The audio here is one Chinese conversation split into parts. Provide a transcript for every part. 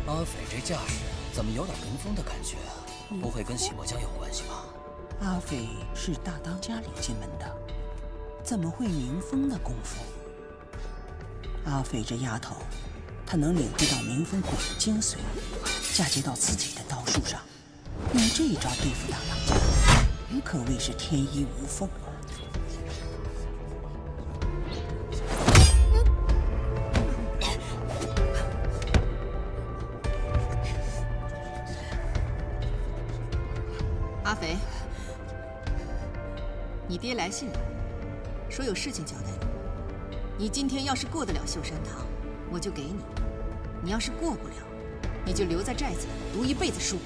阿斐这架势怎么有点跟风的感觉啊？不会跟洗墨江有关系吧？阿斐是大当家领进门的，怎么会明风的功夫？阿斐这丫头，她能领会到明风鬼的精髓，嫁接到自己的刀术上，用这一招对付大当家，可谓是天衣无缝啊！ 阿肥，你爹来信了，说有事情交代你。你今天要是过得了秀山堂，我就给你；你要是过不了，你就留在寨子里读一辈子书。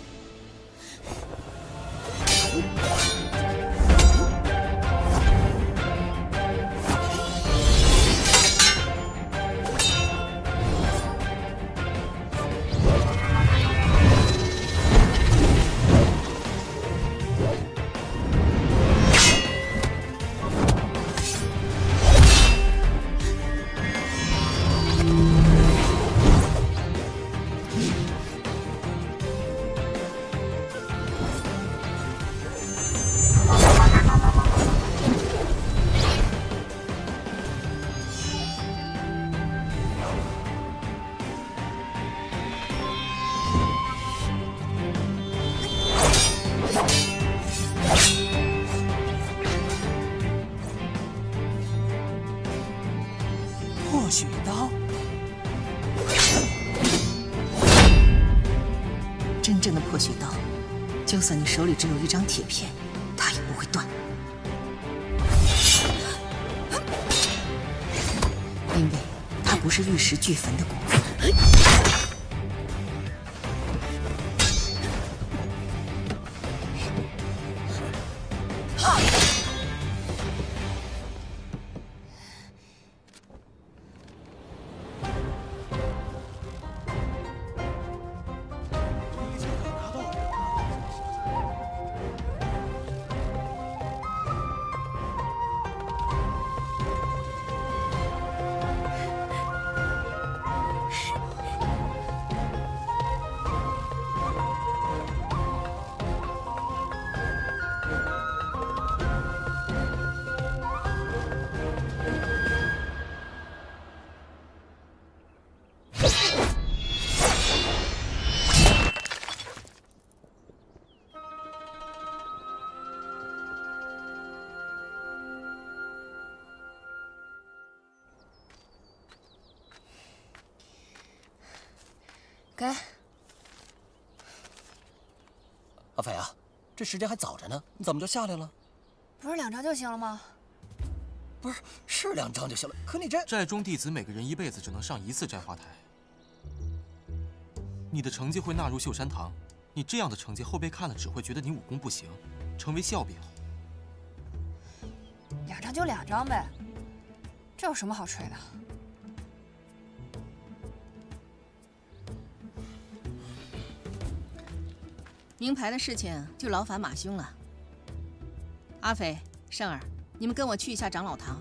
破血刀，真正的破血刀，就算你手里只有一张铁片，它也不会断，因为它不是玉石俱焚的功夫。 给。阿斐啊，这时间还早着呢，你怎么就下来了？不是2张就行了吗？不是，是2张就行了。可你这寨中弟子每个人一辈子只能上1次摘花台。你的成绩会纳入秀山堂，你这样的成绩，后辈看了只会觉得你武功不行，成为笑柄。 2张就2张呗，这有什么好吹的？名牌的事情就劳烦马兄了。阿斐、胜儿，你们跟我去一下长老堂，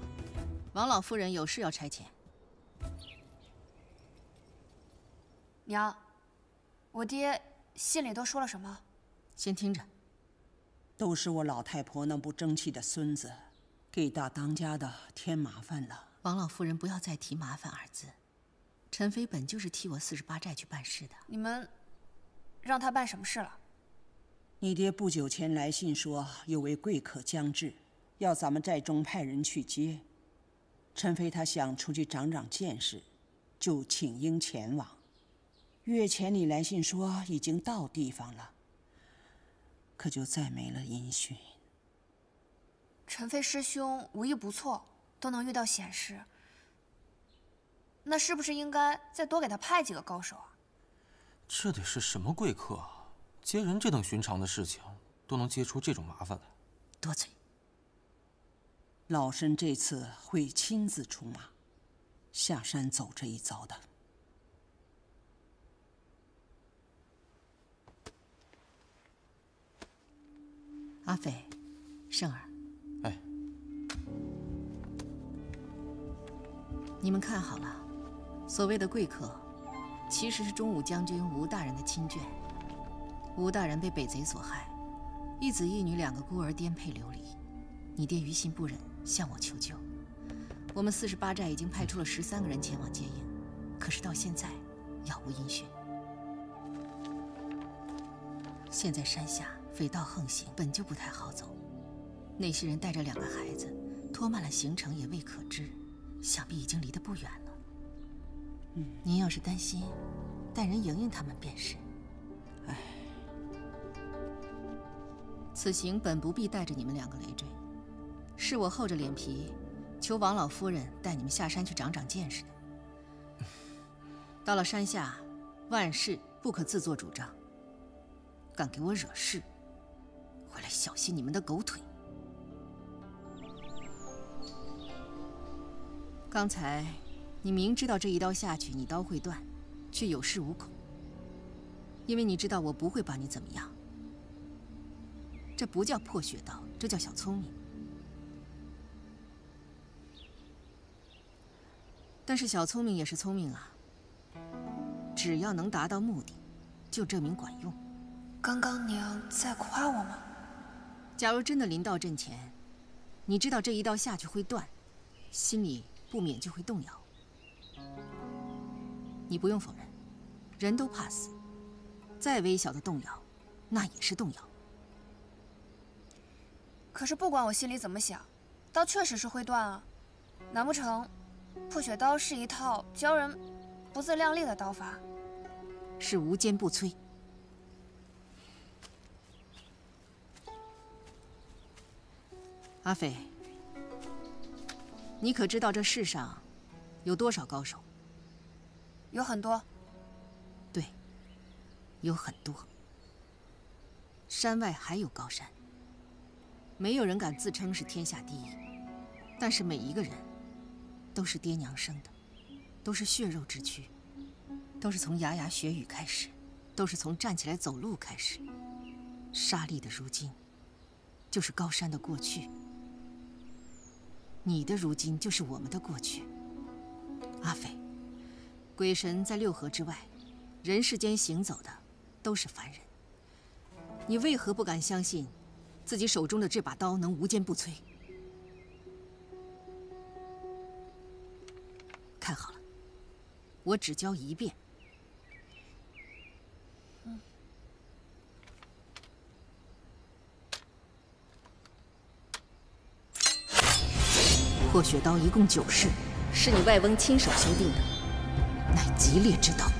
王老夫人有事要差遣。娘，我爹信里都说了什么？先听着。都是我老太婆那不争气的孙子，给大当家的添麻烦了。王老夫人不要再提麻烦2字。陈飞本就是替我48寨去办事的。你们让他办什么事了？ 你爹不久前来信说有位贵客将至，要咱们寨中派人去接。陈飞他想出去长长见识，就请缨前往。月前你来信说已经到地方了，可就再没了音讯。陈飞师兄武艺不错，都能遇到险事。那是不是应该再多给他派几个高手啊？这得是什么贵客啊？接人这等寻常的事情，都能接出这种麻烦来。多嘴。老身这次会亲自出马，下山走这一遭的。阿飞，胜儿，哎，你们看好了，所谓的贵客，其实是中武将军吴大人的亲眷。吴大人被北贼所害，一子一女2个孤儿颠沛流离，你爹于心不忍，向我求救。我们48寨已经派出了13个人前往接应，可是到现在杳无音讯。现在山下匪盗横行，本就不太好走，那些人带着2个孩子，拖慢了行程也未可知，想必已经离得不远了。您要是担心，带人迎迎他们便是。唉，此行本不必带着你们2个累赘，是我厚着脸皮求王老夫人带你们下山去长长见识的。到了山下，万事不可自作主张，敢给我惹事，回来小心你们的狗腿。刚才你明知道这一刀下去你刀会断，却有恃无恐，因为你知道我不会把你怎么样。这不叫破血刀，这叫小聪明。但是小聪明也是聪明啊，只要能达到目的，就证明管用。刚刚娘在夸我吗？假如真的临到阵前，你知道这一刀下去会断，心里不免就会动摇。你不用否认，人都怕死，再微小的动摇，那也是动摇。可是不管我心里怎么想，刀确实是会断啊。难不成破血刀是一套教人不自量力的刀法？是无坚不摧。阿飞，你可知道这世上有多少高手？有很多。对，有很多。山外还有高山，没有人敢自称是天下第一，但是每一个人都是爹娘生的，都是血肉之躯，都是从牙牙学语开始，都是从站起来走路开始。沙砾的如今，就是高山的过去。你的如今就是我们的过去。阿飞，鬼神在6合之外，人世间行走的都是凡人。你为何不敢相信自己手中的这把刀能无坚不摧？看好了，我只教一遍。破血刀一共9式，是你外翁亲手修订的，乃极烈之刀。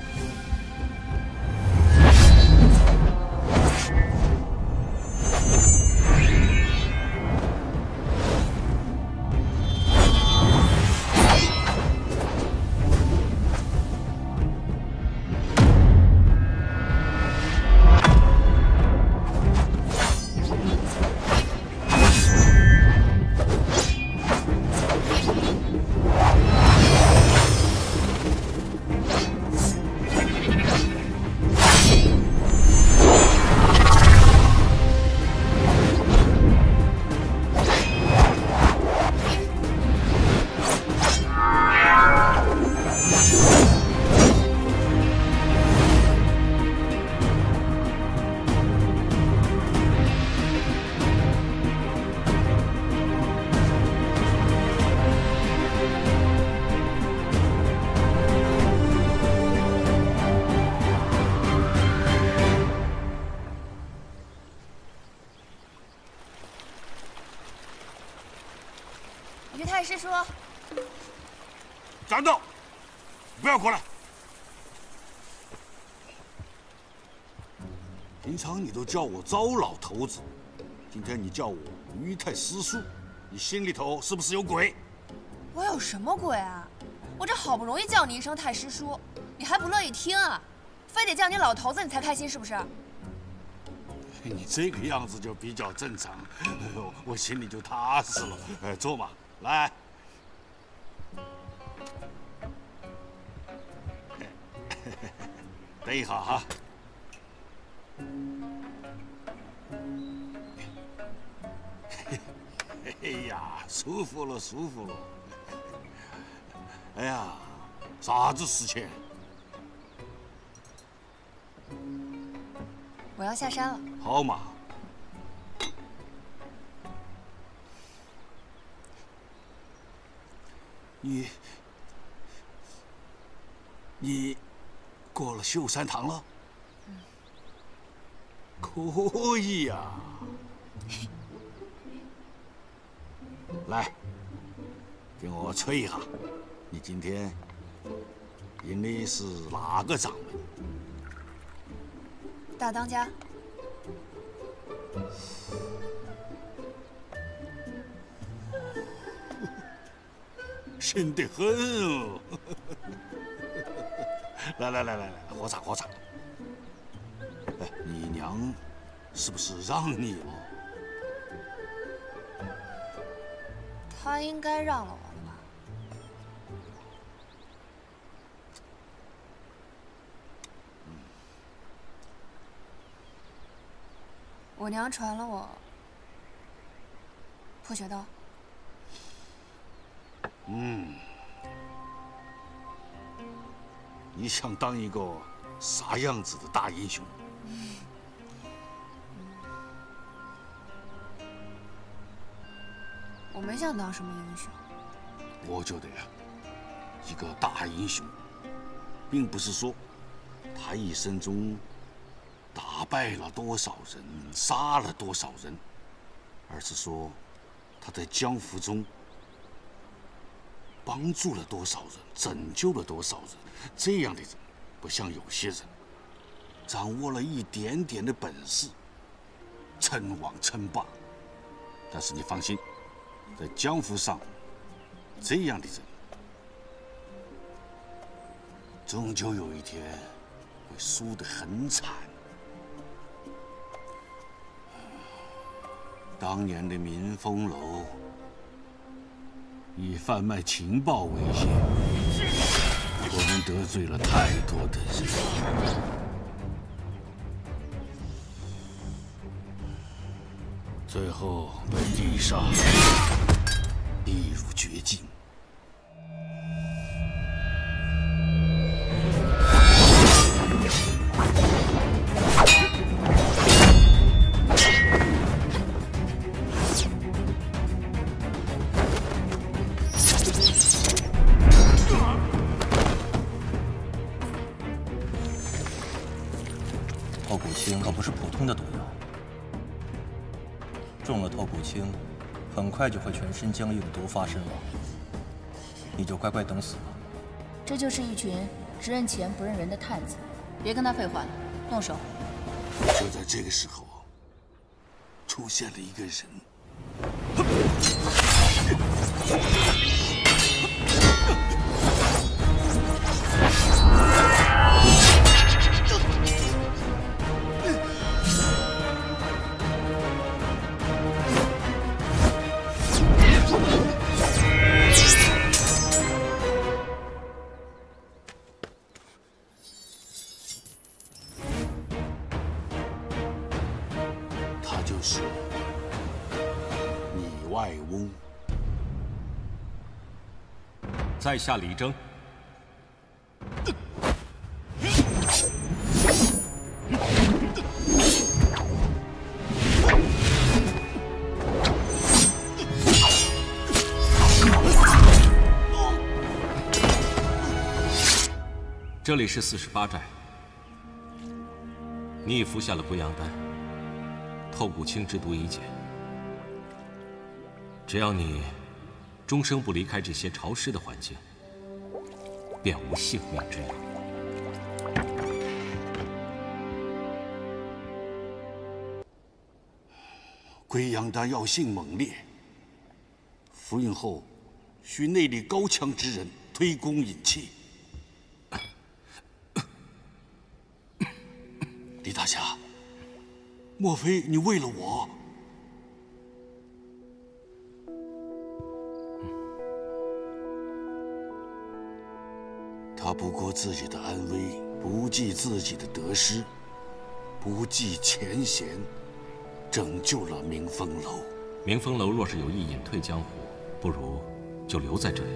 于太师说：“站住！不要过来！平常你都叫我糟老头子，今天你叫我于太师叔，你心里头是不是有鬼？”我有什么鬼啊？我这好不容易叫你一声太师叔，你还不乐意听啊？非得叫你老头子你才开心是不是？你这个样子就比较正常，我心里就踏实了。坐嘛，来。等一下哈。哎呀，舒服了，舒服了。哎呀，啥子事情？我要下山了。好嘛。你过了秀山堂了？可以呀。来，给我吹一下，你今天迎的是哪个掌门？大当家。深得很哦。来，喝茶喝茶。哎，你娘是不是让你了？他应该让了我的吧？我娘传了我破雪刀。你想当一个啥样子的大英雄？我没想当什么英雄。我觉得呀，一个大英雄，并不是说他一生中打败了多少人，杀了多少人，而是说他在江湖中帮助了多少人，拯救了多少人。这样的人，不像有些人掌握了一点点的本事，称王称霸。但是你放心，在江湖上，这样的人终究有一天会输得很惨。当年的民丰楼以贩卖情报为业，我们得罪了太多的人，最后被地杀，逼入绝境。透骨青可不是普通的毒药，中了透骨青，很快就会全身僵硬、毒发身亡。你就乖乖等死吧。这就是一群只认钱不认人的探子，别跟他废话了，动手！就在这个时候，出现了一个人。他就是拟外翁。在下李征。这里是48寨，你已服下了补养丹，透骨青之毒已减。只要你终生不离开这些潮湿的环境，便无性命之忧。归阳丹药性猛烈，服用后需内力高强之人推宫引妾。李大侠，莫非你为了我？他不顾自己的安危，不计自己的得失，不计前嫌，拯救了明风楼。明风楼若是有意隐退江湖，不如就留在这里。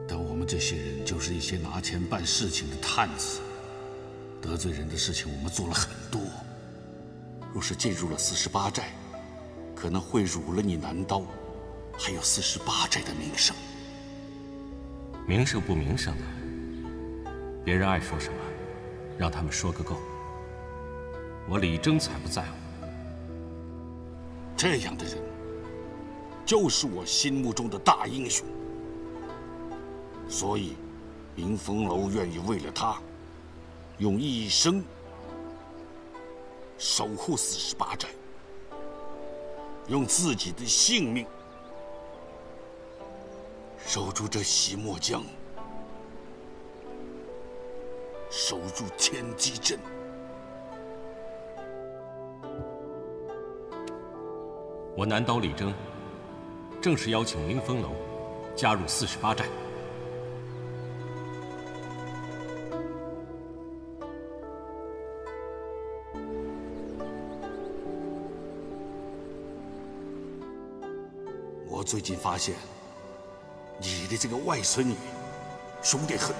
但我们这些人就是一些拿钱办事情的探子，得罪人的事情我们做了很多。若是进入了48寨，可能会辱了你南刀，还有48寨的名声。名声不名声的，别人爱说什么，让他们说个够。我李征才不在乎。这样的人，就是我心目中的大英雄。所以，明风楼愿意为了他，用一生守护48寨，用自己的性命守住这西漠江，守住天机镇。我南刀李征，正式邀请明风楼加入48寨。我最近发现，你的这个外孙女凶得很，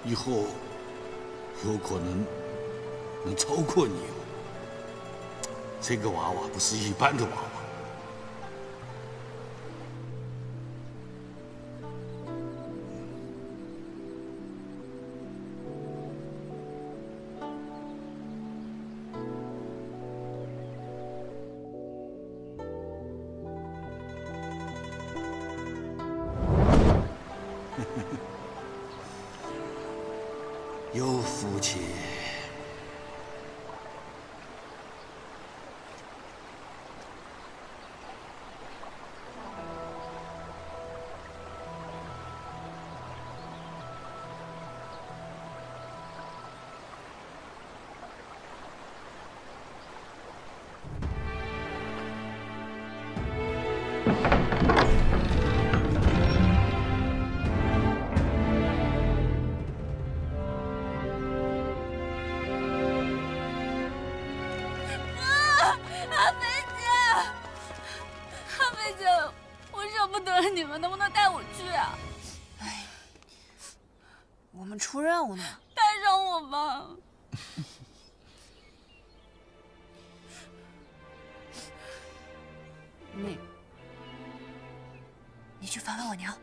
以后有可能超过你哦。这个娃娃不是一般的娃娃。有福气。你们能不能带我去啊？哎，我们出任务呢，带上我吧。你去烦烦我娘。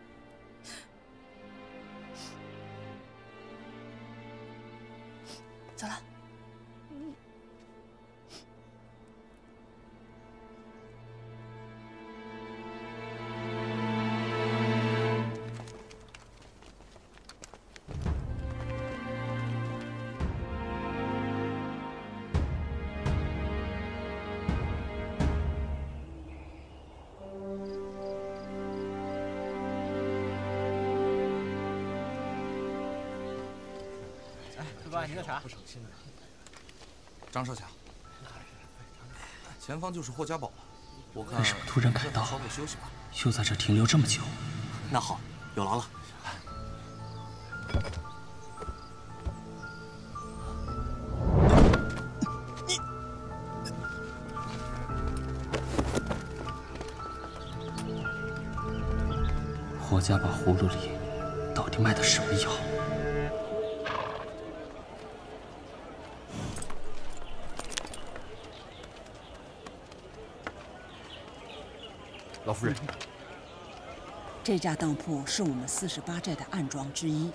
走了。您的茶。张少侠，前方就是霍家堡了。我看为什么突然赶到？稍微休息吧。又在这停留这么久？那好，有劳了。霍家堡葫芦里到底卖的什么药？老夫人，这家当铺是我们48寨的暗桩之一，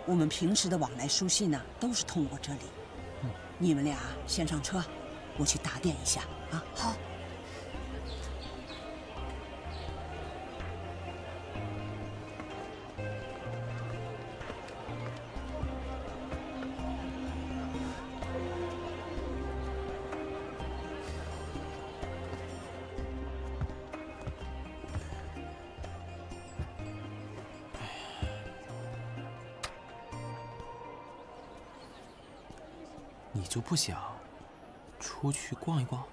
我们平时的往来书信呢，都是通过这里。你们俩先上车，我去打点一下啊。好。你就不想出去逛一逛？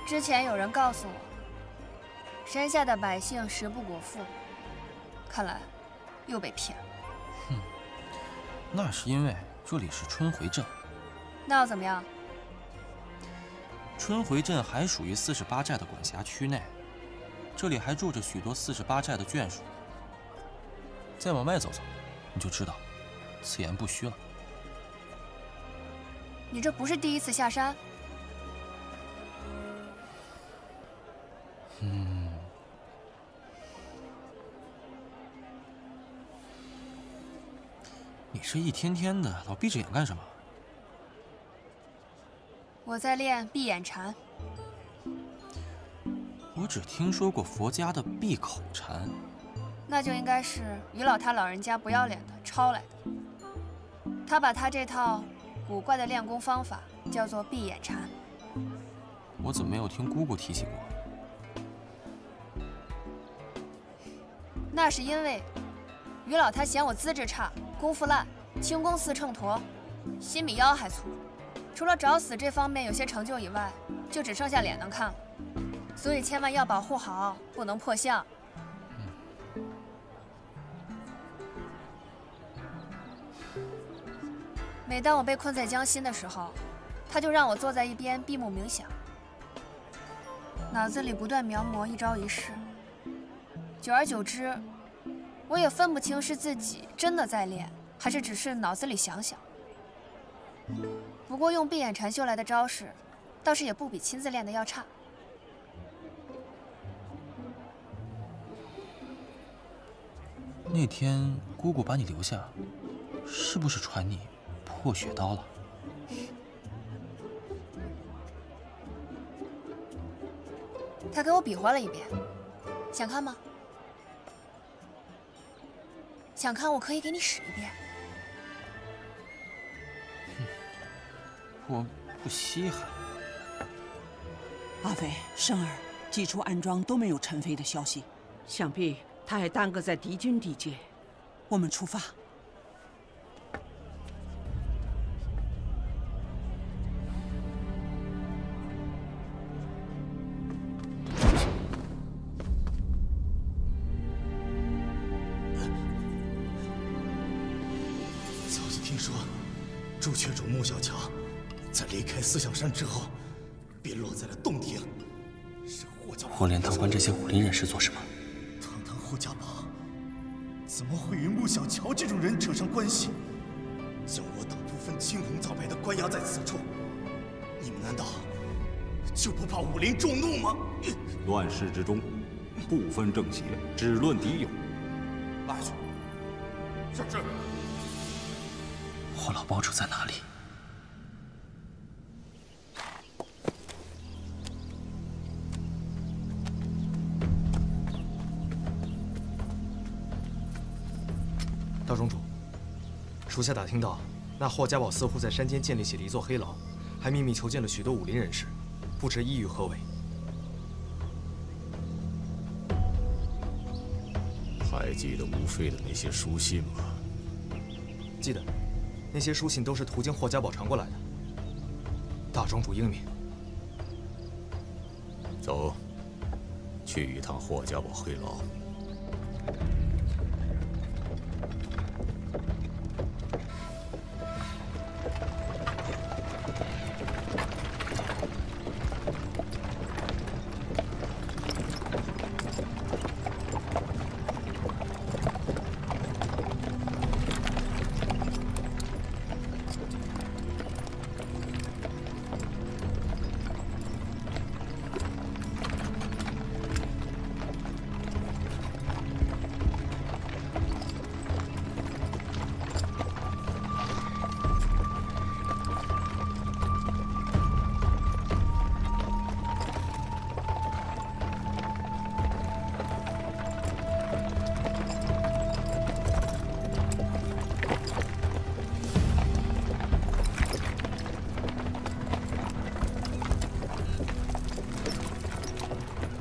之前有人告诉我，山下的百姓食不果腹，看来又被骗了。那是因为这里是春回镇。那又怎么样？春回镇还属于48寨的管辖区内，这里还住着许多48寨的眷属。再往外走走，你就知道此言不虚了。你这不是第一次下山？你这一天天的老闭着眼干什么？我在练闭眼禅。我只听说过佛家的闭口禅，那就应该是于老他老人家不要脸的抄来的。他把他这套古怪的练功方法叫做闭眼禅。我怎么没有听姑姑提起过？那是因为于老他嫌我资质差，功夫烂，轻功似秤砣，心比腰还粗。除了找死这方面有些成就以外，就只剩下脸能看了。所以千万要保护好，不能破相。每当我被困在江心的时候，他就让我坐在一边闭目冥想，脑子里不断描摹一招一式。久而久之，我也分不清是自己真的在练，还是只是脑子里想想。不过用闭眼禅修来的招式，倒是也不比亲自练的要差。那天姑姑把你留下，是不是传你破血刀了？他给我比划了一遍，想看吗？想看，我可以给你使一遍。我不稀罕。阿飞、生儿，几处安庄都没有陈飞的消息，想必他还耽搁在敌军地界。我们出发。早就听说，朱雀主穆小乔在离开思想山之后，便落在了洞庭。是霍家堡。霍连堂关这些武林人士做什么？堂堂霍家堡，怎么会与穆小乔这种人扯上关系？将我等不分青红皂白的关押在此处，你们难道就不怕武林众怒吗？乱世之中，不分正邪，只论敌友。拉去。是。霍老堡主在哪里？大宗主，属下打听到，那霍家堡似乎在山间建立起了一座黑牢，还秘密囚禁了许多武林人士，不知意欲何为。还记得吴飞的那些书信吗？记得，那些书信都是途经霍家堡传过来的。大庄主英明。走，去一趟霍家堡黑牢。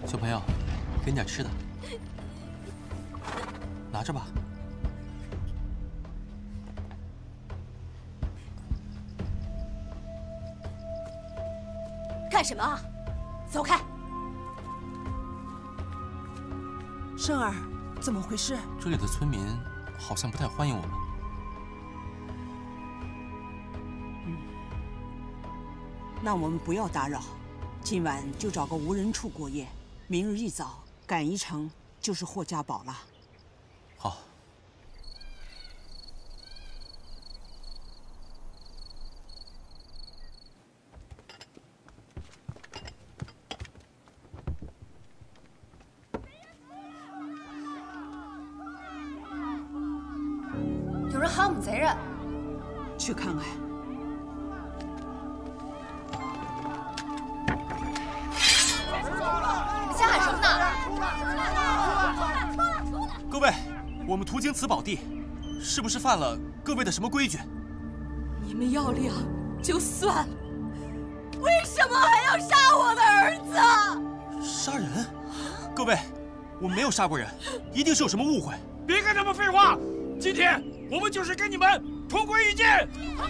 小朋友，给你点吃的，拿着吧。干什么啊？走开！生儿，怎么回事？这里的村民好像不太欢迎我们。那我们不要打扰，今晚就找个无人处过夜，明日一早赶一程就是霍家堡了。好。有人喊我们贼人，去看看。瞎喊什么呢？各位，我们途经此宝地，是不是犯了各位的什么规矩？你们要谅就算，为什么还要杀我的儿子？杀人？各位，我们没有杀过人，一定是有什么误会。别跟他们废话，今天我们就是跟你们同归于尽，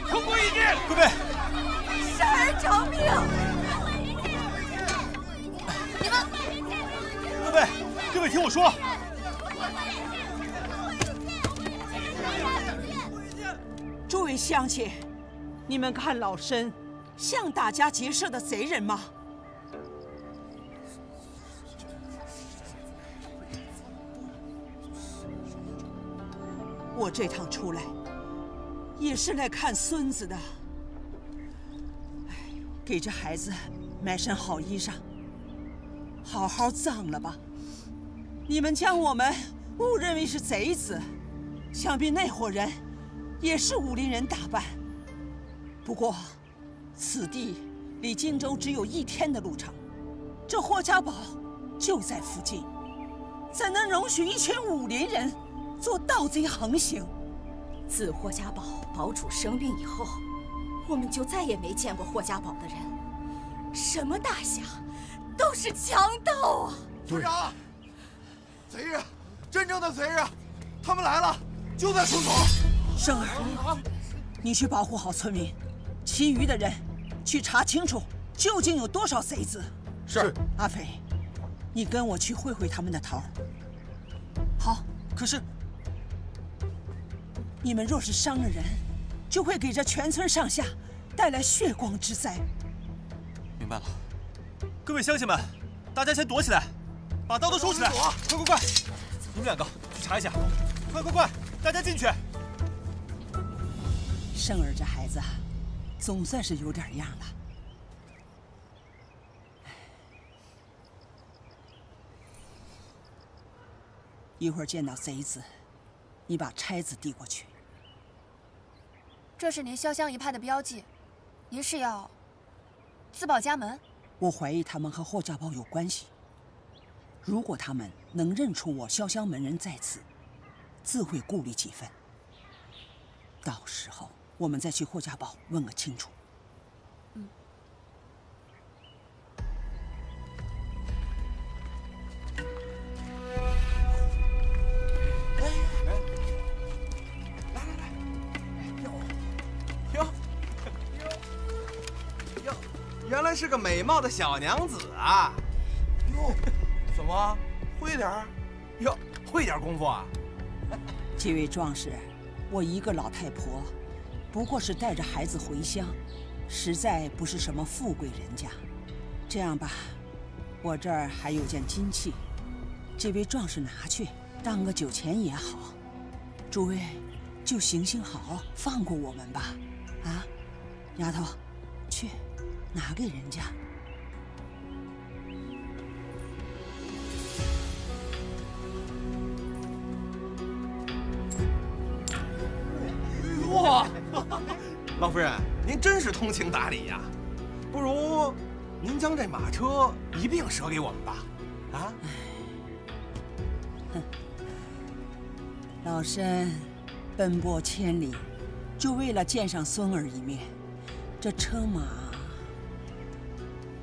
同归于尽！各位，生儿偿命！你们，各位听我说，诸位乡亲，你们看老身像大家结社的贼人吗？我这趟出来，也是来看孙子的。给这孩子买身好衣裳，好好葬了吧。你们将我们误认为是贼子，想必那伙人也是武林人打扮。不过，此地离荆州只有1天的路程，这霍家堡就在附近，怎能容许一群武林人做盗贼横行？自霍家堡堡主生病以后，我们就再也没见过霍家堡的人。什么大侠，都是强盗啊！村长，贼人，真正的贼人，他们来了，就在村口。生儿，你去保护好村民，其余的人去查清楚究竟有多少贼子。是。阿飞，你跟我去会会他们的头。好。可是，你们若是伤了人，就会给这全村上下带来血光之灾。明白了。各位乡亲们，大家先躲起来，把刀都收起来。快快快！你们2个去查一下。快快快！大家进去。生儿这孩子，总算是有点样了。一会儿见到贼子，你把钗子递过去。这是您潇湘一派的标记，您是要自报家门？我怀疑他们和霍家堡有关系。如果他们能认出我潇湘门人在此，自会顾虑几分。到时候我们再去霍家堡问个清楚。原来是个美貌的小娘子啊！哟，怎么会点儿？哟，会点功夫啊！几位壮士，我一个老太婆，不过是带着孩子回乡，实在不是什么富贵人家。这样吧，我这儿还有件金器，这位壮士拿去当个酒钱也好。诸位就行行好，放过我们吧。啊，丫头，去。拿给人家。哇，老夫人，您真是通情达理呀！不如您将这马车一并舍给我们吧？啊？哼，老身奔波千里，就为了见上孙儿一面，这车马。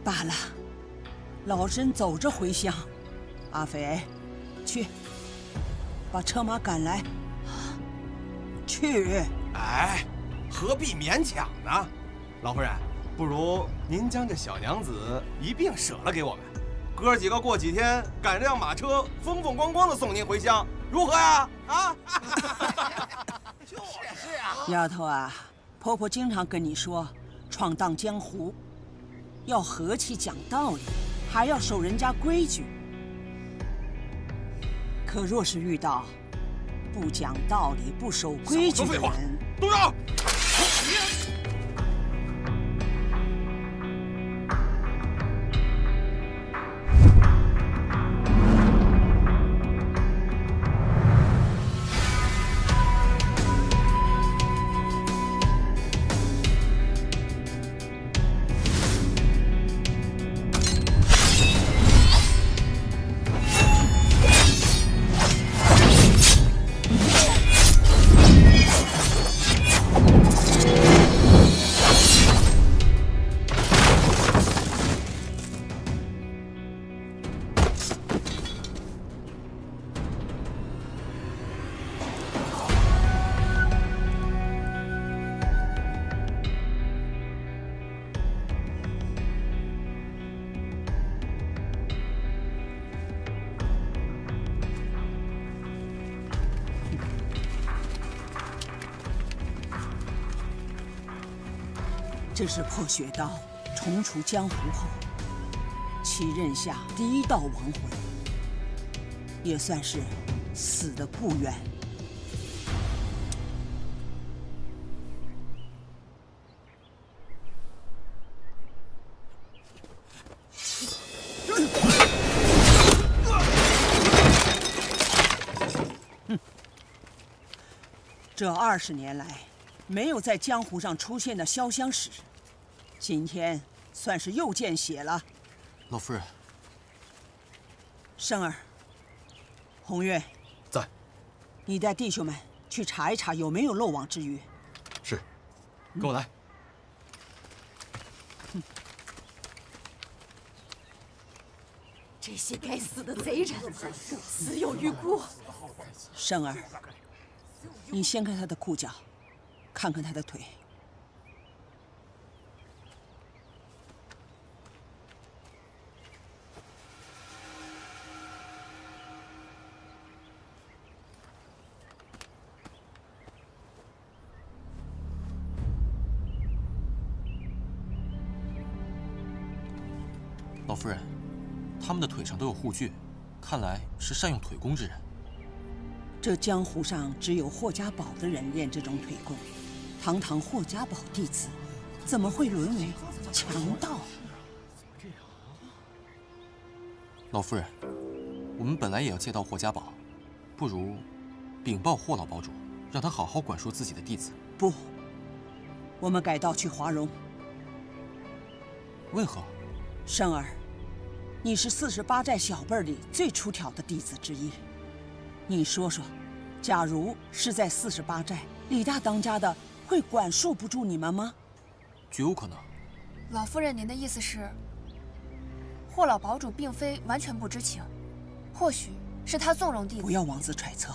罢了，老身走着回乡。阿飞，去把车马赶来。去。哎，何必勉强呢？老夫人，不如您将这小娘子一并舍了给我们，哥几个过几天赶着辆马车，风风光光的送您回乡，如何呀？啊！是啊，丫头啊，婆婆经常跟你说，闯荡江湖要和气讲道理，还要守人家规矩。可若是遇到不讲道理、不守规矩的人，动手！这是破血刀重出江湖后其刃下第一道亡魂，也算是死得不远。这20年来，没有在江湖上出现的潇湘使，今天算是又见血了。老夫人，生儿，红月在，你带弟兄们去查一查有没有漏网之鱼。是，跟我来。这些该死的贼人，死有余辜。生儿，你掀开他的裤脚，看看他的腿。老夫人，他们的腿上都有护具，看来是善用腿功之人。这江湖上只有霍家堡的人练这种腿功，堂堂霍家堡弟子，怎么会沦为强盗？老夫人，我们本来也要借到霍家堡，不如禀报霍老堡主，让他好好管束自己的弟子。不，我们改道去华容。为何？生儿，你是48寨小辈里最出挑的弟子之一。你说说，假如是在48寨，李大当家的会管束不住你们吗？绝有可能。老夫人，您的意思是，霍老堡主并非完全不知情，或许是他纵容弟子。不要妄自揣测。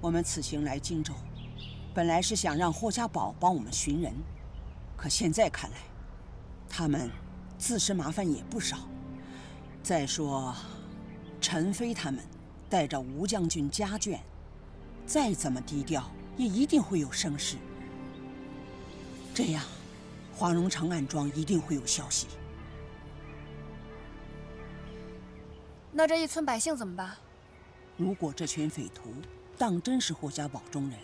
我们此行来荆州，本来是想让霍家堡帮我们寻人，可现在看来，他们自身麻烦也不少。再说，陈飞他们带着吴将军家眷，再怎么低调，也一定会有声势。这样，华容城暗庄一定会有消息。那这一村百姓怎么办？如果这群匪徒当真是霍家堡中人，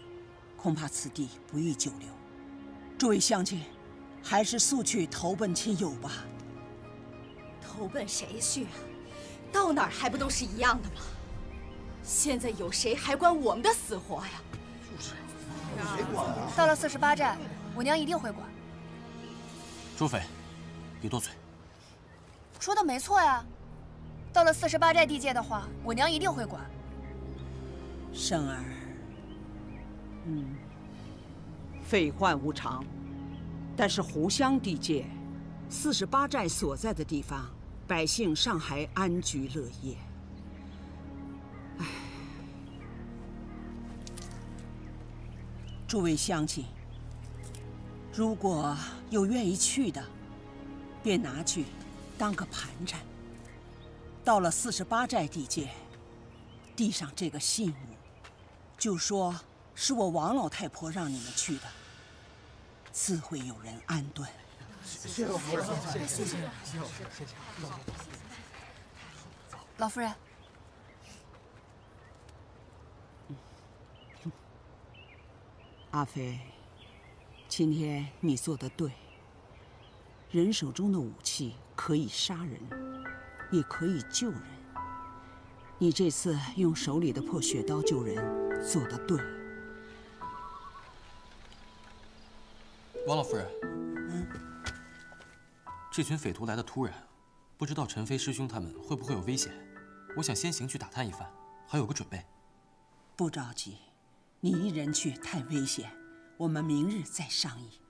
恐怕此地不宜久留。诸位乡亲，还是速去投奔亲友吧。投奔谁去啊？到哪儿还不都是一样的吗？现在有谁还管我们的死活呀？到了48寨，我娘一定会管。诸匪，别多嘴。说的没错呀。到了48寨地界的话，我娘一定会管。生儿，废患无常，但是湖湘地界，48寨所在的地方，百姓尚还安居乐业。唉，诸位乡亲，如果有愿意去的，便拿去当个盘缠。到了48寨地界，递上这个信物，就说是我王老太婆让你们去的，自会有人安顿。谢谢老夫人，谢谢，老夫人。阿飞，今天你做得对。人手中的武器可以杀人，也可以救人。你这次用手里的破血刀救人，做得对。王老夫人，这群匪徒来得突然，不知道陈飞师兄他们会不会有危险。我想先行去打探一番，还有个准备。不着急，你一人去太危险，我们明日再商议。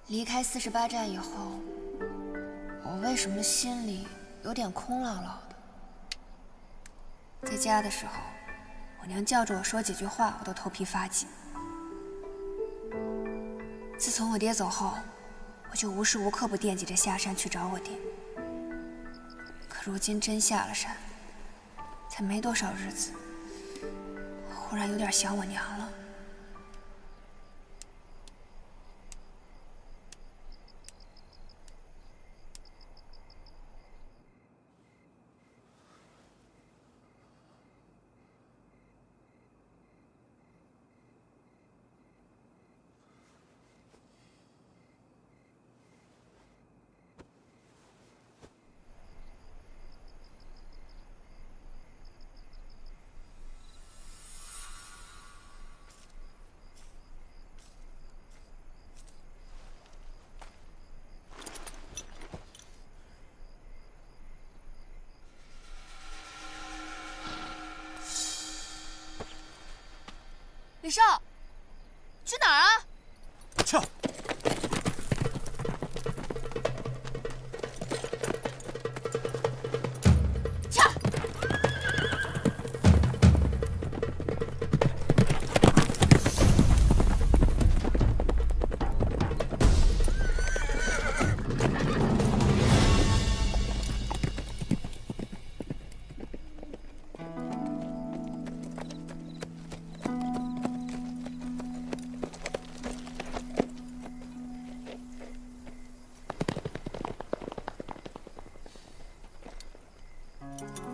离开48寨以后，我为什么心里有点空落落的？在家的时候，我娘叫着我说几句话，我都头皮发紧。自从我爹走后，我就无时无刻不惦记着下山去找我爹。可如今真下了山，才没多少日子，忽然有点想我娘了。李少，去哪儿啊？去。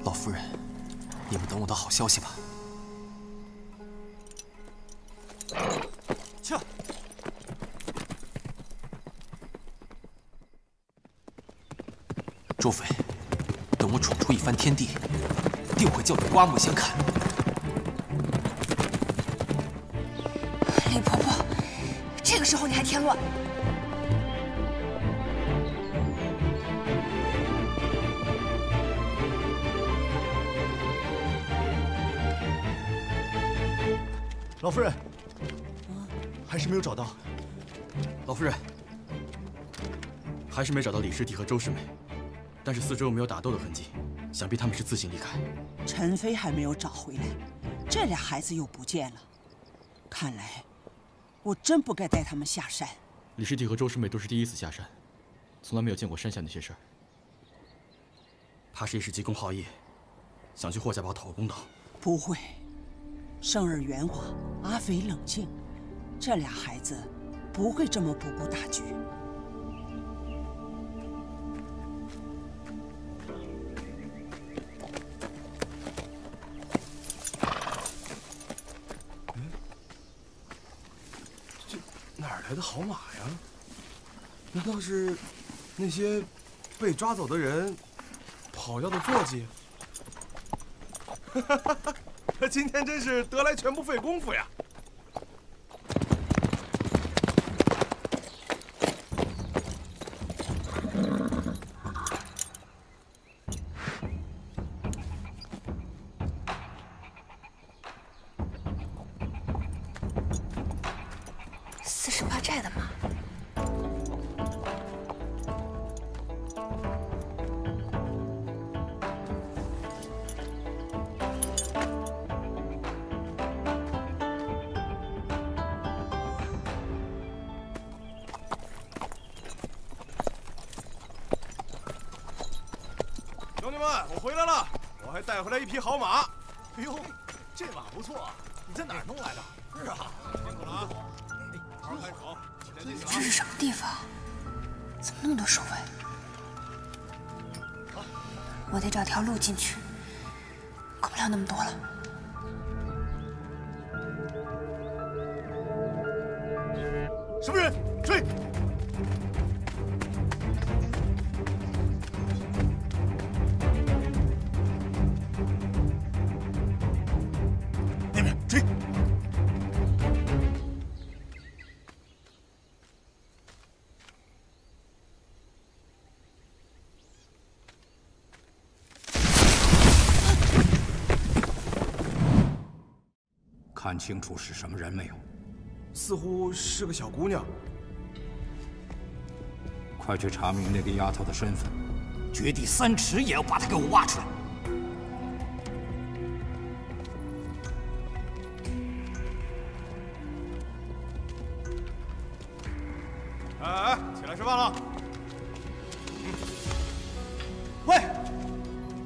老夫人，你们等我的好消息吧。去。周匪，等我闯出一番天地，定会叫你刮目相看。李婆婆，这个时候你还添乱？老夫人，还是没有找到。老夫人，还是没找到李师弟和周师妹，但是四周又没有打斗的痕迹，想必他们是自行离开。陈飞还没有找回来，这俩孩子又不见了，看来我真不该带他们下山。李师弟和周师妹都是第一次下山，从来没有见过山下那些事儿，怕是也是急公好义，想去霍家堡讨个公道。不会，生儿圆滑，阿飞冷静，这俩孩子不会这么不顾大局。这哪儿来的好马呀？难道是那些被抓走的人跑掉的坐骑？今天真是得来全不费功夫呀！48寨的马。兄弟们，我回来了，我还带回来一匹好马。哎呦，这马不错，你在哪儿弄来的？是啊，辛苦了啊！好好开手。这是什么地方？怎么那么多守卫？我得找条路进去，管不了那么多了。什么人？追！那边追！看清楚是什么人没有？似乎是个小姑娘。快去查明那个丫头的身份，掘地3尺也要把她给我挖出来。哎，起来吃饭了。喂，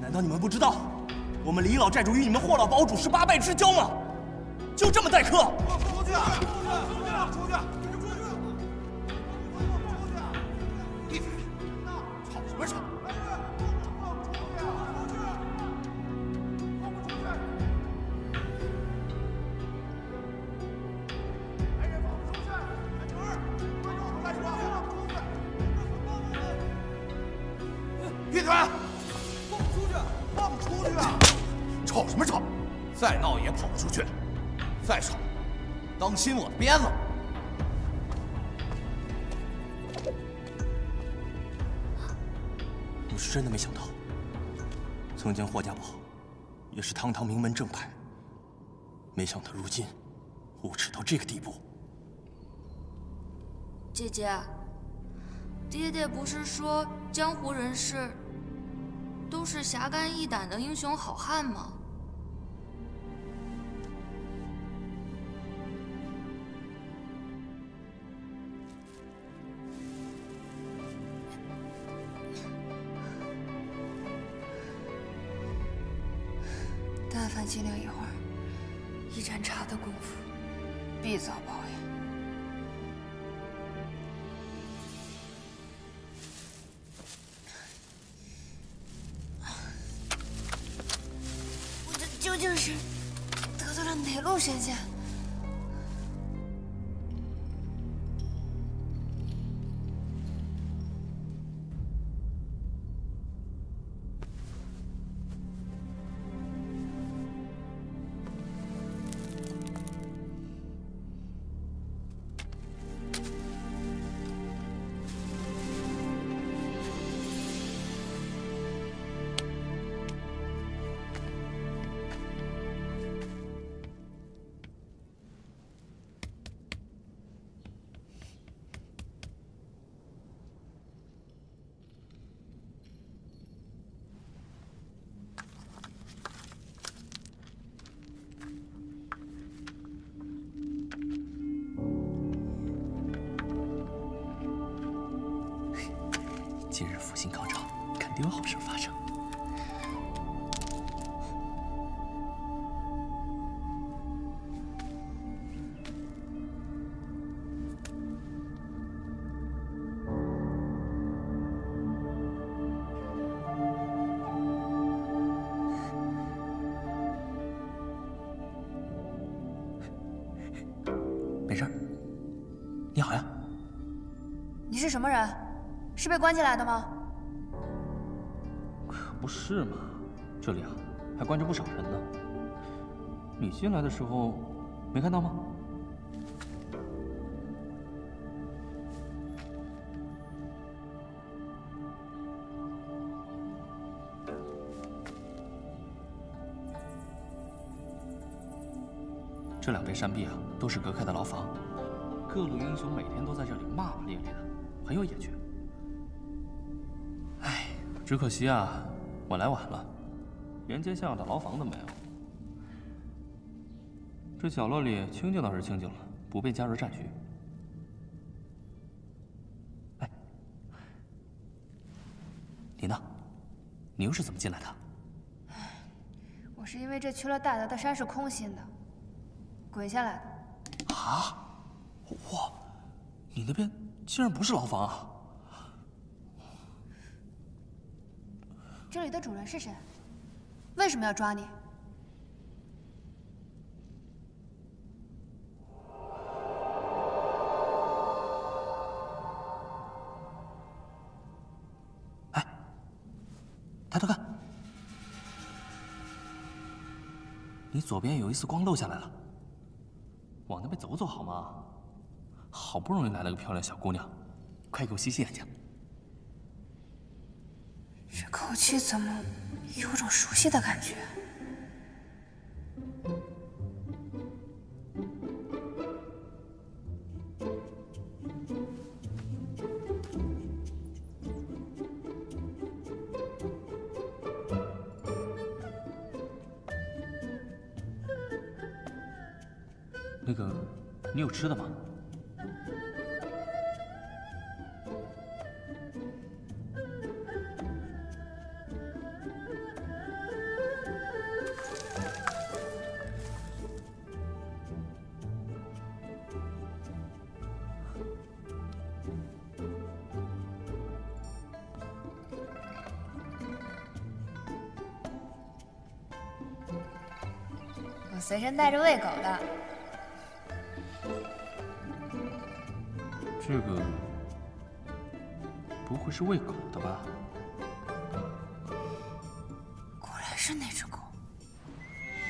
难道你们不知道，我们李老寨主与你们霍老堡主18拜之交吗？就这么待客？出去！出去！闭嘴！吵什么吵？闭嘴！放出去！放出去啊！吵什么吵？再闹也跑不出去。再吵，当心我的鞭子！我是真的没想到，曾经霍家堡也是堂堂名门正派，没想到如今无耻到这个地步。姐姐，爹爹不是说江湖人士都是侠肝义胆的英雄好汉吗？但凡尽量一会儿，一盏茶的功夫，必遭报应。我这究竟是得罪了哪路神仙？今日复兴考场，肯定有好事发生。好呀。你是什么人？是被关进来的吗？可不是嘛，这里啊还关着不少人呢。你进来的时候没看到吗？这两边山壁啊，都是隔开的牢房，各路英雄每天都在这里骂骂咧咧的，很有野趣。哎，只可惜啊，我来晚了，连间像样的牢房都没有。这角落里清静倒是清静了，不便加入战局。哎，你呢？你又是怎么进来的？我是因为这去了大德的山是空心的。滚下来的啊！哇，你那边竟然不是牢房啊！这里的主人是谁？为什么要抓你？哎，抬头看，你左边有一丝光漏下来了。往那边走走好吗？好不容易来了个漂亮小姑娘，快给我洗洗眼睛。这口气怎么有种熟悉的感觉？那个，你有吃的吗？我随身带着喂狗的。这个不会是喂狗的吧？果然是那只狗。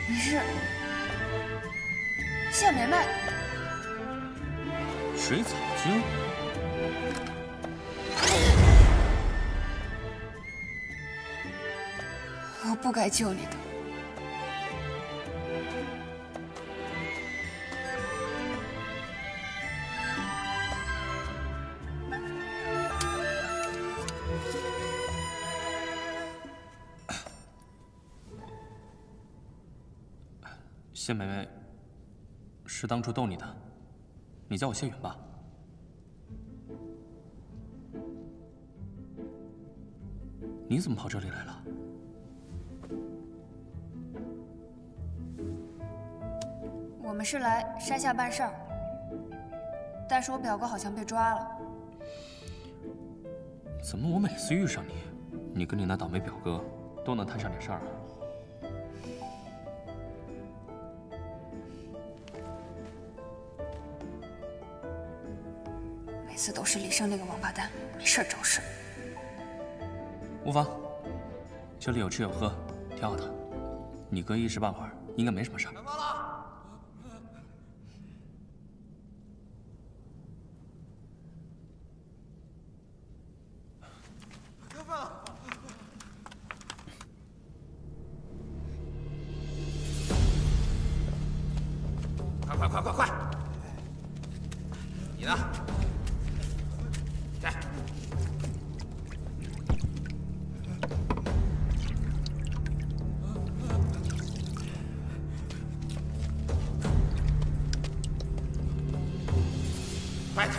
你是谢梅梅？水草精？我不该救你的。谢梅梅，是当初逗你的，你叫我谢允吧。你怎么跑这里来了？我们是来山下办事儿，但是我表哥好像被抓了。怎么我每次遇上你，你跟你那倒霉表哥都能摊上点事儿啊？每次都是李胜那个王八蛋，没事找事。无妨，这里有吃有喝，挺好的。你哥一时半会儿应该没什么事儿。快！你呢？来。快点！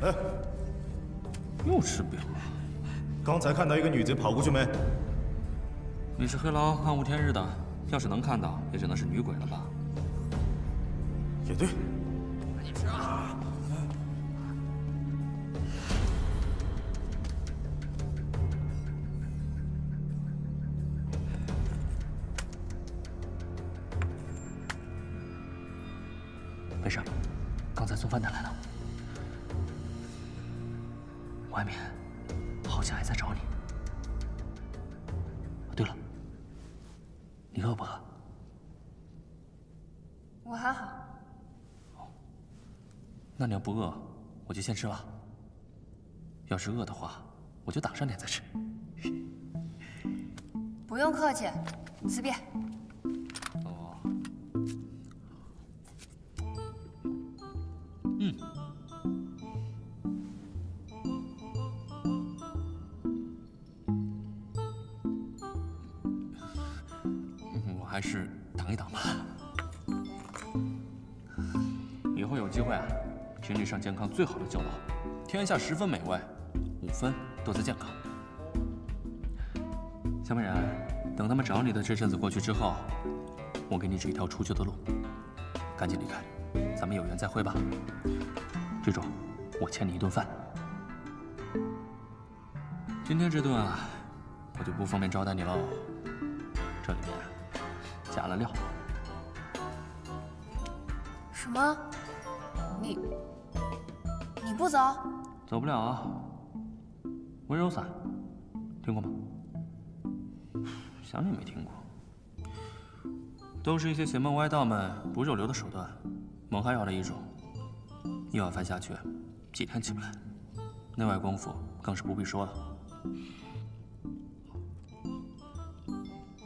哎，又吃饼了。刚才看到一个女贼跑过去没？你是黑牢暗无天日的，要是能看到，也只能是女鬼了吧？也对。赶紧吃啊！没事，刚才送饭的来了，外面好像还在找你。对了，你饿不饿？我还好。那你要不饿，我就先吃了。要是饿的话，我就打上点再吃。不用客气，随便。哦。我还是挡一挡吧。以后有机会啊，请你上健康最好的酒楼，天下10分美味，5分多在健康。小美人，等他们找你的这阵子过去之后，我给你指一条出去的路，赶紧离开，咱们有缘再会吧。记住，我欠你一顿饭。今天这顿啊，我就不方便招待你喽，这里面加了料。什么？你不走？走不了啊。温柔伞，听过吗？想你没听过，都是一些邪门歪道们不入流的手段，蒙还扰的一种。一碗饭下去，几天起不来，内外功夫更是不必说了。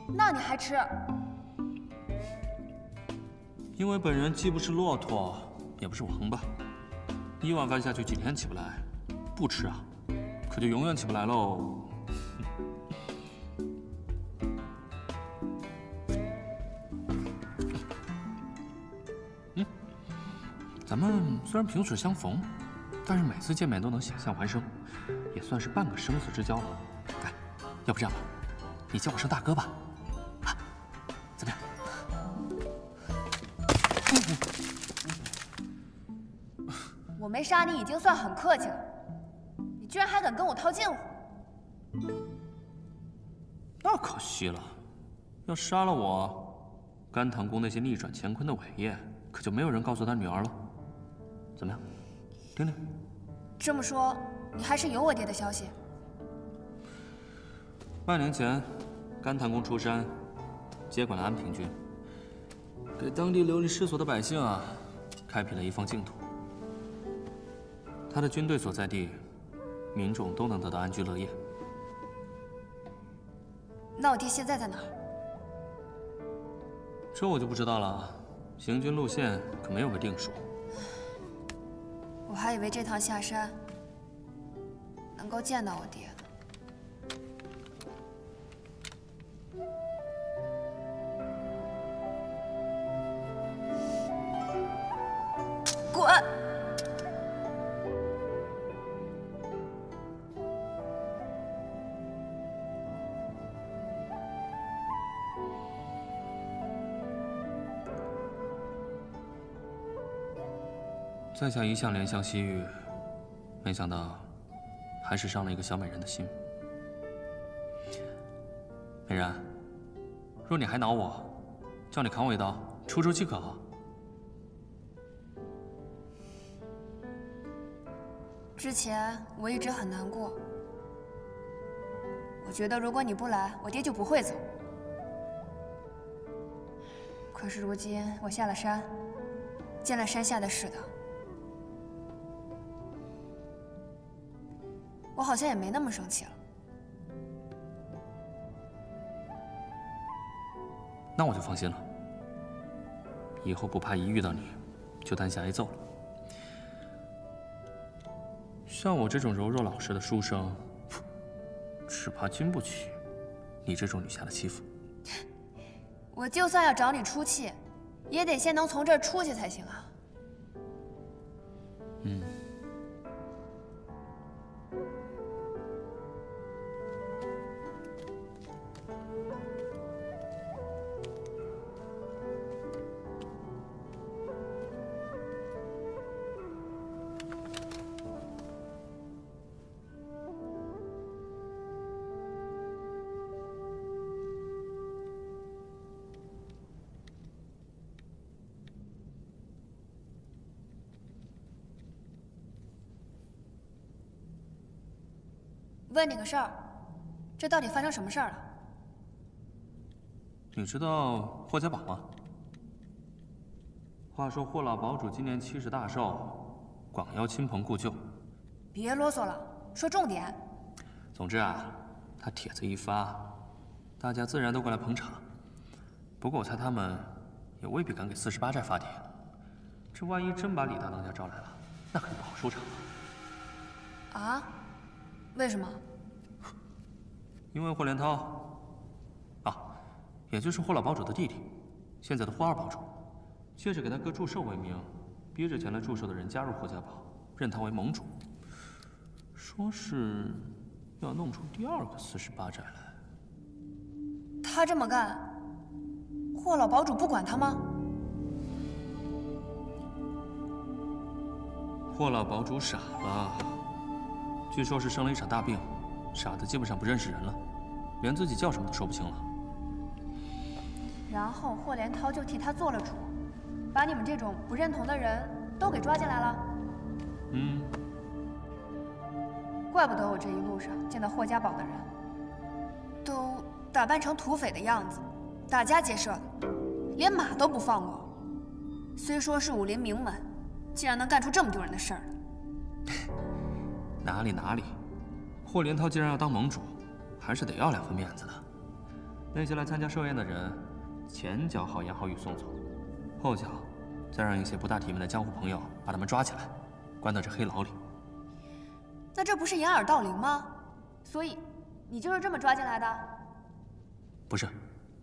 那你还吃？因为本人既不是骆驼，也不是王八，一碗饭下去几天起不来，不吃啊，可就永远起不来喽。咱们虽然萍水相逢，但是每次见面都能险象环生，也算是半个生死之交了。哎，要不这样吧，你叫我声大哥吧，啊，怎么样？我没杀你已经算很客气了，你居然还敢跟我套近乎？那可惜了，要杀了我，甘棠宫那些逆转乾坤的伟业，可就没有人告诉他女儿了。怎么样，听听？这么说，你还是有我爹的消息？半年前，甘棠宫出山，接管了安平郡，给当地流离失所的百姓啊，开辟了一方净土。他的军队所在地，民众都能得到安居乐业。那我爹现在在哪儿？这我就不知道了，行军路线可没有个定数。我还以为这趟下山能够见到我爹呢。滚！在下一向怜香惜玉，没想到还是伤了一个小美人的心。美人，若你还恼我，叫你砍我一刀，出出气可好？之前我一直很难过，我觉得如果你不来，我爹就不会走。可是如今我下了山，见了山下的世道，我好像也没那么生气了。那我就放心了，以后不怕一遇到你就担下挨揍了。像我这种柔弱老实的书生，只怕经不起你这种女侠的欺负。我就算要找你出气，也得先能从这儿出去才行啊。问你个事儿，这到底发生什么事儿了？你知道霍家堡吗？话说霍老堡主今年70大寿，广邀亲朋故旧。别啰嗦了，说重点。总之啊，他帖子一发，大家自然都过来捧场。不过我猜他们也未必敢给48寨发帖。这万一真把李大当家招来了，那可就不好收场了。啊？为什么？因为霍连涛，啊，也就是霍老堡主的弟弟，现在的霍二堡主，借着给他哥祝寿为名，逼着前来祝寿的人加入霍家堡，认他为盟主，说是要弄出第2个48寨来。他这么干，霍老堡主不管他吗？霍老堡主傻了，据说是生了一场大病，傻得基本上不认识人了，连自己叫什么都说不清了。然后霍连涛就替他做了主，把你们这种不认同的人都给抓进来了。怪不得我这一路上见到霍家堡的人，都打扮成土匪的样子，打家劫舍的，连马都不放过。虽说是武林名门，竟然能干出这么丢人的事儿。哪里，霍连涛既然要当盟主，还是得要2分面子的。那些来参加寿宴的人，前脚好言好语送走，后脚再让一些不大体面的江湖朋友把他们抓起来，关到这黑牢里。那这不是掩耳盗铃吗？所以你就是这么抓进来的？不是，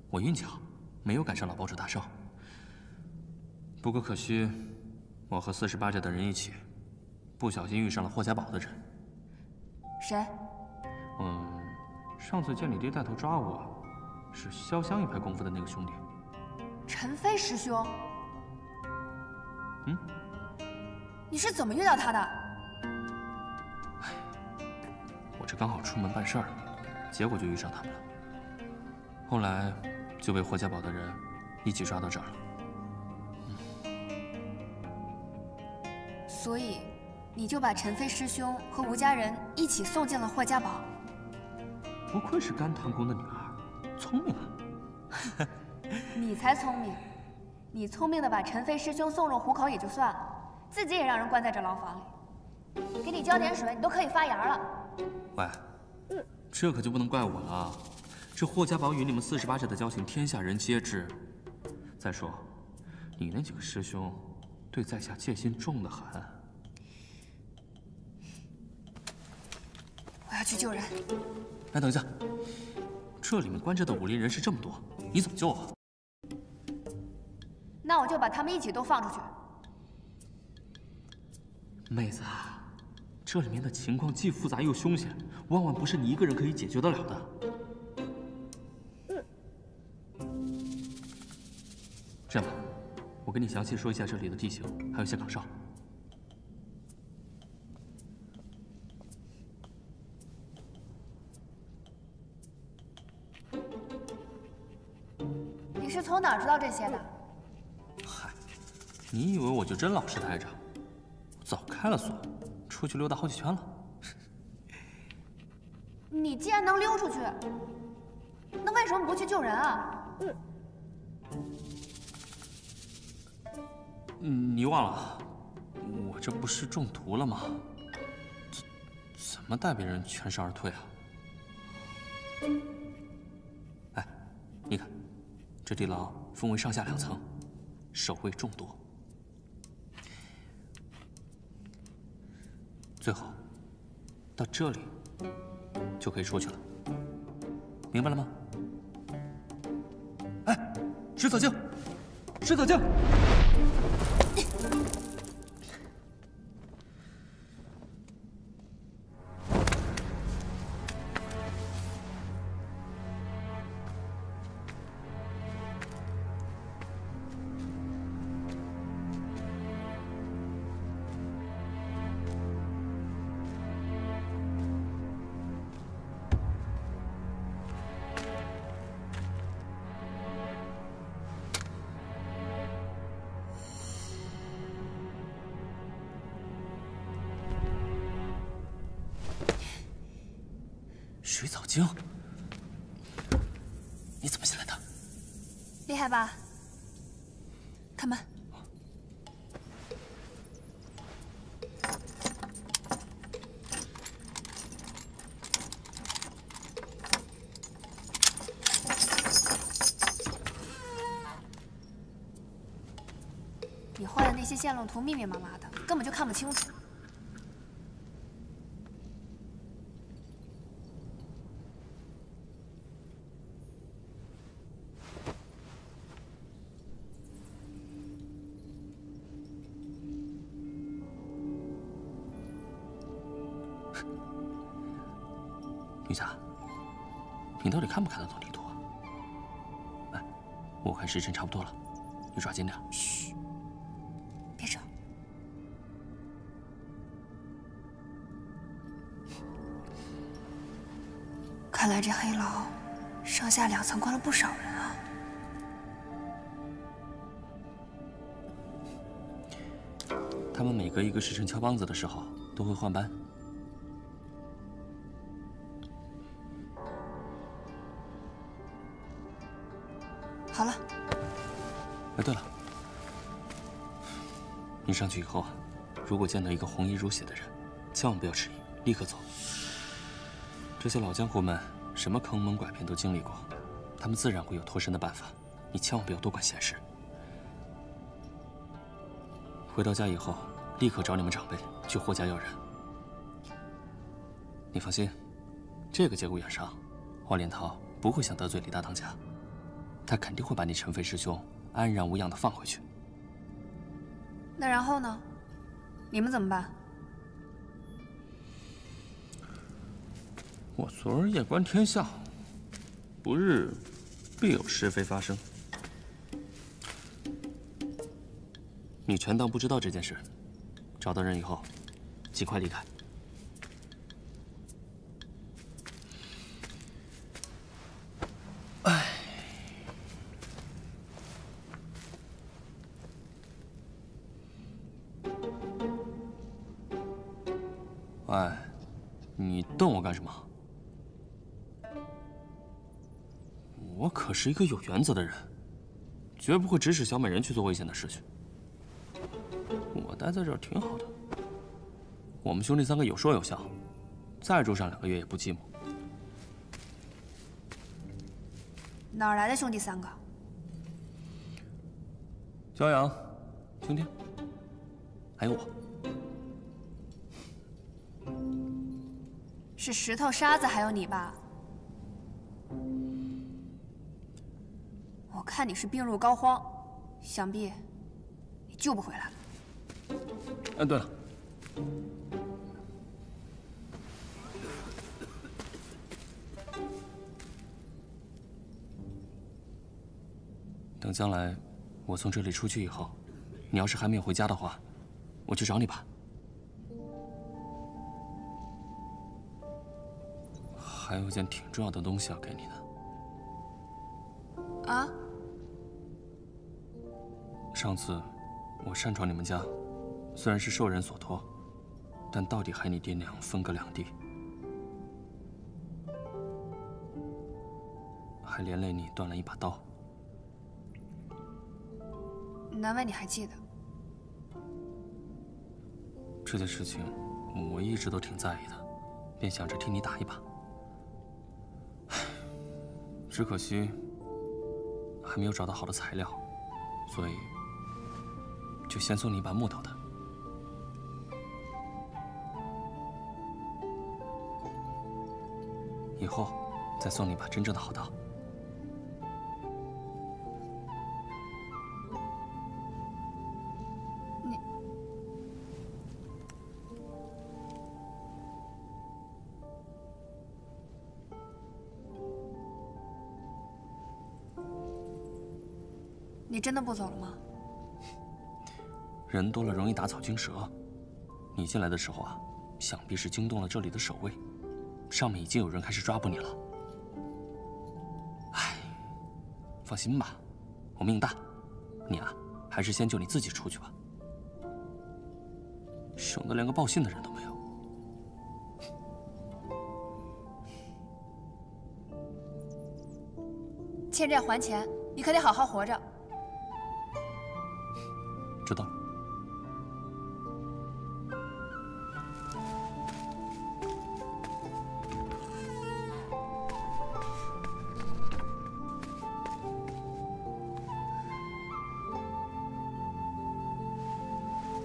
我运气好，没有赶上老堡主大寿。不过可惜，我和48寨的人一起，不小心遇上了霍家堡的人。谁？上次见你爹带头抓我，是潇湘一派功夫的那个兄弟。陈飞师兄。你是怎么遇到他的？我这刚好出门办事儿，结果就遇上他们了。后来就被霍家堡的人一起抓到这儿了。所以，你就把陈飞师兄和吴家人一起送进了霍家堡。不愧是甘棠宫的女儿，聪明啊！你才聪明，你聪明的把陈飞师兄送入虎口也就算了，自己也让人关在这牢房里。给你浇点水，你都可以发芽了。喂，这可就不能怪我了。这霍家堡与你们48寨的交情，天下人皆知。再说，你那几个师兄对在下戒心重得很。我要去救人。哎，等一下，这里面关着的武林人士这么多，你怎么救啊？那我就把他们一起都放出去。妹子，这里面的情况既复杂又凶险，万万不是你一个人可以解决得了的。这样吧，我跟你详细说一下这里的地形，还有些岗哨。你是从哪儿知道这些的？嗨，你以为我就真老实待着？我早开了锁，出去溜达好几圈了。你既然能溜出去，那为什么不去救人啊？你忘了，我这不是中毒了吗？怎么带别人全身而退啊？哎，你看，这地牢分为上下2层，守卫众多。最后，到这里就可以出去了，明白了吗？哎，石子镜，石子镜！晶，你怎么进来的？厉害吧？开门。你画的那些线路图密密麻麻的，根本就看不清楚。 女侠，你到底看不看得懂地图啊？哎，我看时辰差不多了，你抓紧点。嘘，别吵。看来这黑牢上下2层关了不少人啊。他们每隔1个时辰敲梆子的时候都会换班。 好了。哎，对了，你上去以后啊，如果见到一个红衣如血的人，千万不要迟疑，立刻走。这些老江湖们什么坑蒙拐骗都经历过，他们自然会有脱身的办法，你千万不要多管闲事。回到家以后，立刻找你们长辈去霍家要人。你放心，这个节骨眼上，华连涛不会想得罪李大当家。 他肯定会把你陈飞师兄安然无恙的放回去。那然后呢？你们怎么办？我昨日夜观天象，不日必有是非发生。你全当不知道这件事，找到人以后，尽快离开。哎。 喂，你瞪我干什么？我可是一个有原则的人，绝不会指使小美人去做危险的事情。我待在这儿挺好的，我们兄弟3个有说有笑，再住上2个月也不寂寞。哪儿来的兄弟3个？骄阳、青天，还有我。 是石头、沙子，还有你吧？我看你是病入膏肓，想必你救不回来了。哎，对了，等将来我从这里出去以后，你要是还没有回家的话，我去找你吧。 还有一件挺重要的东西要给你的。啊？上次我擅闯你们家，虽然是受人所托，但到底害你爹娘分隔2地，还连累你断了1把刀。难为你还记得。这件事情我一直都挺在意的，便想着替你打一把。 只可惜还没有找到好的材料，所以就先送你一把木头的。以后再送你一把真正的好刀。你真的不走了吗？人多了容易打草惊蛇。你进来的时候啊，想必是惊动了这里的守卫，上面已经有人开始抓捕你了。哎，放心吧，我命大，你啊，还是先救你自己出去吧，省得连个报信的人都没有。欠债还钱，你可得好好活着。知道了。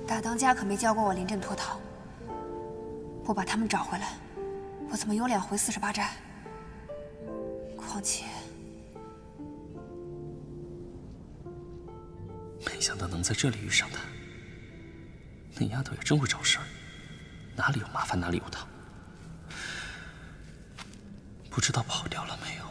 大当家可没教过我临阵脱逃。不把他们找回来，我怎么有脸回48寨？况且，没想到能在这里遇上她。那丫头也真会找事儿，哪里有麻烦哪里有她。不知道跑掉了没有？